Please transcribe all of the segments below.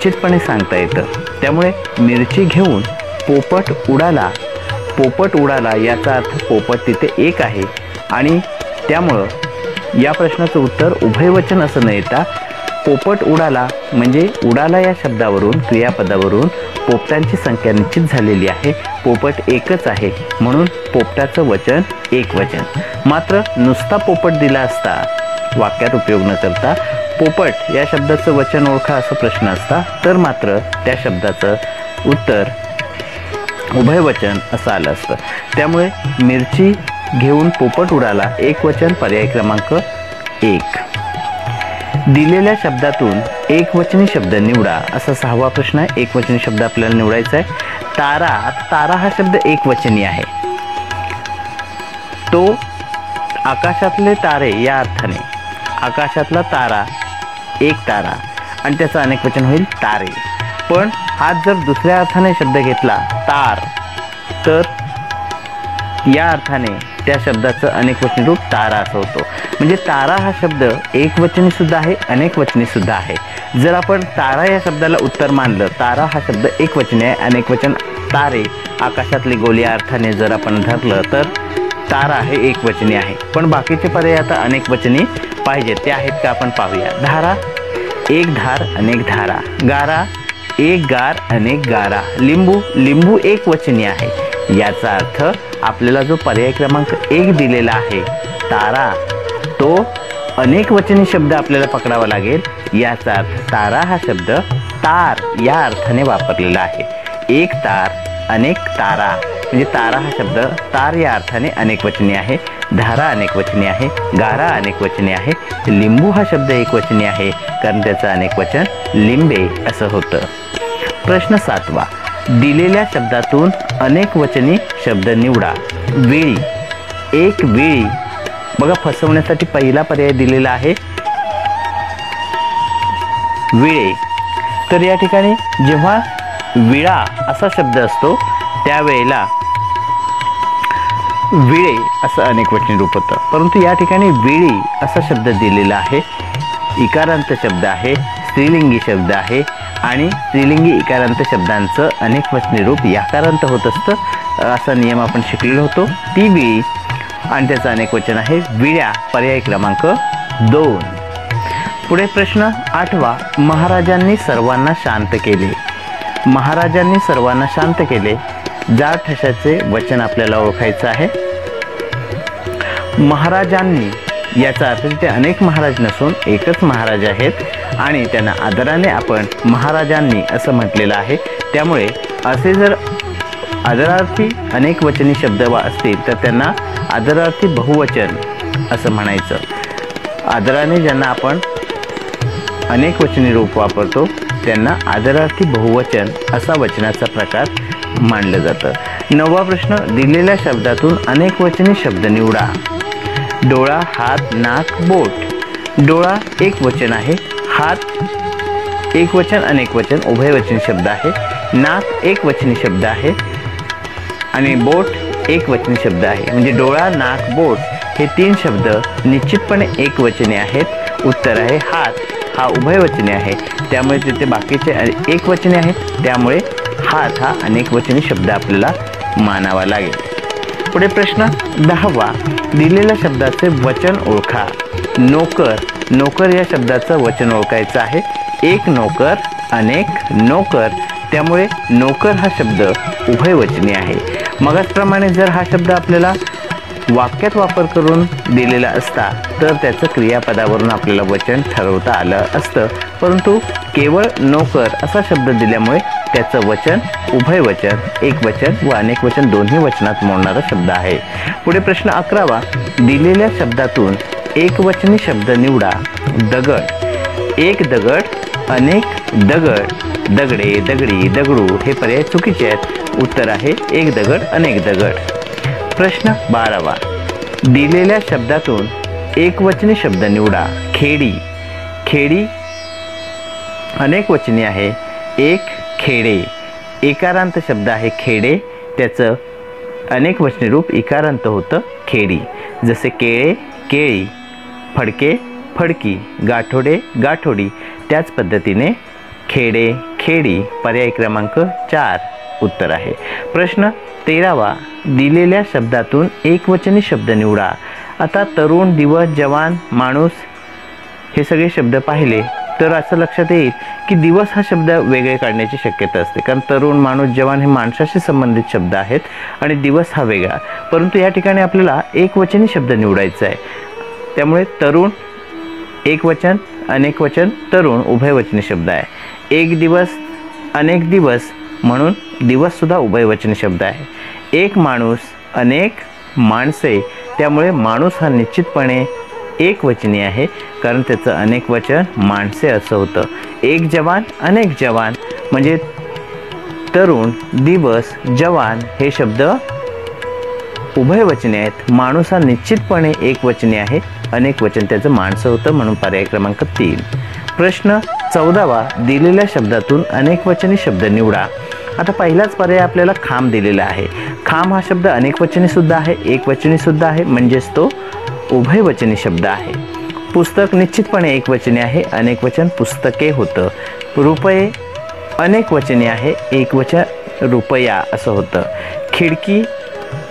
निश्चितपणे सांगता येतं. त्यामुळे मिरची घेऊन पोपट उडाला, पोपट उडाला याचा अर्थ पोपट तिथे एक आहे आणि त्यामुळं या प्रश्नाचं उत्तर उभयवचन असं न येता पोपट उडाला म्हणजे उडाला या शब्दावरून, क्रियापदावरून पोपटांची संख्या निश्चित झालेली आहे. पोपट एकच आहे म्हणून पोपटाचं वचन एकवचन. मात्र नुसता पोपट दिला असता वाक्यात उपयोग न करता पोपट या शब्दाचं वचन ओळखा असा प्रश्न असता तर मात्र त्या शब्दाचं उत्तर उभयवचन असं आलं असतं. त्यामुळे मिरची घेऊन पोपट उडाला एकवचन, पर्याय क्रमांक 1. दिलेल्या शब्दातून एकवचनी शब्द निवडा असा 6वा प्रश्न आहे. एकवचनी शब्द आपल्याला निवडायचा आहे. तारा, तारा हा शब्द एकवचनी आहे. तो आकाशातले तारे या अर्थाने, आकाशातला तारा एक तारा आणि त्याचं अनेकवचन होईल तारे. पण हाच जर दुसऱ्या अर्थाने शब्द घेतला तार तर या अर्थाने त्या शब्दाचं अनेकवचनी रूप तारा असं होतं. म्हणजे तारा हा शब्द एकवचनी सुद्धा आहे, अनेकवचनी सुद्धा आहे. जर आपण तारा या शब्दाला उत्तर मानलं, तारा हा शब्द एकवचनी आहे, अनेकवचन तारे आकाशातली गोली या अर्थाने जर आपण धरलं तर तारा हे एकवचनी आहे. पण बाकीचे पर्याय आता अनेकवचनी पाहिजेत, ते आहेत का आपण पाहूया. धारा, एक धार अनेक धारा. गारा, एक गार अनेक गारा. लिंबू, लिंबू एकवचनी आहे. याचा अर्थ आपल्याला जो पर्याय क्रमांक 1 दिलेला आहे तारा, तो अनेकवचनी शब्द आपल्याला पकडावा लागेल. याचा अर्थ तारा हा शब्द तार या अर्थाने वापरलेला आहे. एक तार अनेक तारा म्हणजे तारा हा शब्द तार या अर्थाने अनेकवचनी आहे. धारा अनेकवचनी आहे, गारा अनेकवचनी आहे. लिंबू हा शब्द एकवचनी आहे कारण त्याचं अनेकवचन लिंबे असं होतं. प्रश्न 7वा. दिलेल्या शब्दातून अनेकवचनी शब्द निवडा. वेळी, एक वेळी. बघा फसवण्यासाठी पहिला पर्याय दिलेला आहे वेळे. तर या ठिकाणी जेव्हा विळा असा शब्द असतो त्यावेळेला विळे असं अनेकवचनी रूप होतं. परंतु या ठिकाणी वेळी असा शब्द दिलेला आहे. इकारांत शब्द आहे, स्त्रीलिंगी शब्द आहे आणि स्त्रीलिंगी इकारांत शब्दांचं अनेकवचनी रूप याकारांत होत असतं असा नियम आपण शिकलेलो होतो. ती वेळी आणि त्याचं अनेकवचन आहे विळ्या, पर्याय क्रमांक 2. पुढे प्रश्न 8वा. महाराजांनी सर्वांना शांत केले. महाराजांनी सर्वांना शांत केले. जाड ठशाचे वचन आपल्याला ओळखायचं आहे. महाराजांनी याचा अर्थ तिथे अनेक महाराज नसून एकच महाराज आहेत आणि त्यांना आदराने आपण महाराजांनी असं म्हटलेलं आहे. त्यामुळे असे जर आदरार्थी अनेकवचनी शब्द असतील तर त्यांना आदरार्थी बहुवचन असं म्हणायचं. आदराने ज्यांना आपण अनेकवचनी रूप वापरतो त्यांना आदरार्थी बहुवचन असा वचनाचा प्रकार मानलं जातं. 9वा प्रश्न. दिलेल्या शब्दातून अनेकवचनी शब्द निवडा. डोळा, हात, नाक, बोट. डोळा एकवचन आहे, हात एकवचन अनेकवचन उभयवचनी शब्द आहे, नाक एकवचनी शब्द आहे आणि बोट एकवचनी शब्द आहे. म्हणजे डोळा, नाक, बोट हे 3 शब्द निश्चितपणे एकवचनी आहेत. उत्तर आहे हात हा उभयवचनी आहे, त्यामुळे तिथे बाकीचे एकवचनी आहेत, त्यामुळे हात हा अनेकवचनी शब्द आपल्याला मानावा लागेल. पुढे प्रश्न 10वा. दिलेल्या शब्दाचे वचन ओळखा. नोकर, नोकर या शब्दाचं वचन ओळखायचं आहे. एक नोकर अनेक नोकर, त्यामुळे नोकर हा शब्द उभयवचनी आहे. मगाचप्रमाणे जर हा शब्द आपल्याला वाक्यात वापर करून दिलेला असता तर त्याचं क्रियापदावरून आपल्याला वचन ठरवता आलं असतं. परंतु केवळ नोकर असा शब्द दिल्यामुळे त्याचं वचन उभयवचन, एकवचन व अनेकवचन दोन्ही वचनात मोडणारा शब्द आहे. पुढे प्रश्न 11वा. दिलेल्या शब्दातून एकवचनी शब्द निवडा. दगड, एक दगड अनेक दगड. दगडे, दगडी, दगडू हे पर्याय चुकीचे आहेत. उत्तर आहे एक दगड अनेक दगड. प्रश्न 12वा. दिलेल्या शब्दातून एकवचनी शब्द निवडा. खेडी, खेडी अनेकवचनी आहे. एक खेडे. एकारांत शब्द आहे खेडे, त्याचं अनेकवचनी रूप इकारांत होतं खेडी. जसे केळे, केळी, फडके, फडकी, गाठोडे, गाठोडी. त्याच पद्धतीने खेडे, खेडी पर्याय क्रमांक 4 उत्तर आहे। प्रश्न 13वा, दिलेल्या शब्दातून एकवचनी शब्द निवडा। आता तरुण, दिवस, जवान, माणूस हे सगळे शब्द पाहिले तर असं लक्षात येईल की दिवस हा शब्द वेगळे काढण्याची शक्यता असते, कारण तरुण, माणूस, जवान हे माणसाशी संबंधित शब्द आहेत आणि दिवस हा वेगळा। परंतु या ठिकाणी आपल्याला एकवचनी शब्द निवडायचा आहे, त्यामुळे तरुण एकवचन, अनेकवचन, तरुण उभयवचनी शब्द आहे। एक दिवस, अनेक दिवस म्हणून दिवस सुद्धा उभयवचनी शब्द आहे। एक माणूस, अनेक माणसे, त्यामुळे माणूस हा निश्चितपणे एकवचनी आहे, कारण त्याचं अनेक वचन माणसे असं होतं। एक जवान, अनेक जवान म्हणजे तरुण, दिवस, जवान हे शब्द उभयवचनी आहेत। माणूस हा निश्चितपणे एकवचनी आहे, अनेक वचन त्याचं माणसं होतं, म्हणून पर्याय क्रमांक 3। प्रश्न 14वा, दिलेल्या शब्दातून अनेकवचनी शब्द निवडा। आता पहिलाच पर्याय आपल्याला खांब दिलेला आहे। खांब हा शब्द अनेकवचनी सुद्धा आहे, एकवचनी सुद्धा आहे, म्हणजेच तो उभयवचनी शब्द आहे। पुस्तक निश्चितपणे एकवचनी आहे, अनेकवचन पुस्तके होतं। रुपये अनेकवचनी आहे, एकवचन रुपया असं होतं। खिडकी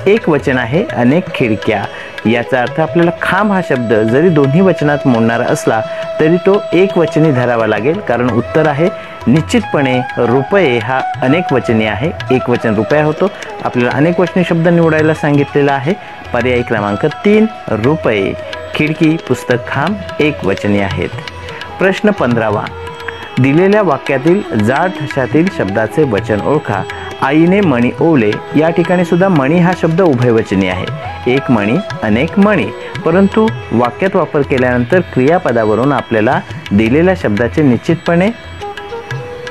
एकवचन आहे, अनेक खिडक्या। याचा अर्थ आपल्याला खांब हा शब्द जरी दोन्ही वचनात मोडणारा असला तरी तो एकवचनी धरावा लागेल, कारण उत्तर आहे निश्चितपणे रुपये हा अनेकवचनी आहे, एकवचन रुपया होतो। आपल्याला अनेकवचनी शब्द निवडायला सांगितलेला आहे, पर्याय क्रमांक 3 रुपये। खिडकी, पुस्तक, खांब एकवचनी आहेत। प्रश्न 15वा, दिलेल्या वाक्यातील जाड ठशातील शब्दाचे वचन ओळखा। आईने मणी ओवले, या ठिकाणी सुद्धा मणी हा शब्द उभयवचनी आहे, एक मणी, अनेक मणी, परंतु वाक्यात वापर केल्यानंतर क्रियापदावरून आपल्याला दिलेल्या शब्दाचे निश्चितपणे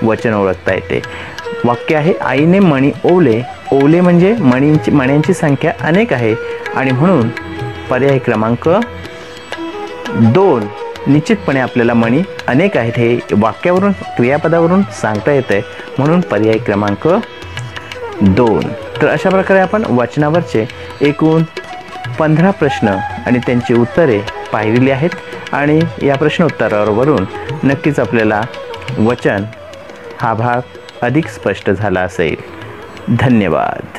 वचन ओळखता येते। वाक्य आहे आईने मणी ओवले, ओवले म्हणजे मण्यांची संख्या अनेक आहे आणि म्हणून पर्याय क्रमांक 2 निश्चितपणे आपल्याला मणी अनेक आहेत हे वाक्यावरून, क्रियापदावरून सांगता येते, म्हणून पर्याय क्रमांक 2। तर अशा प्रकारे आपण वचनावरचे एकूण 15 प्रश्न आणि त्यांची उत्तरे पाहिलेली आहेत आणि या प्रश्नोत्तरावरून नक्कीच आपल्याला वचन हा भाग अधिक स्पष्ट झाला असेल। धन्यवाद।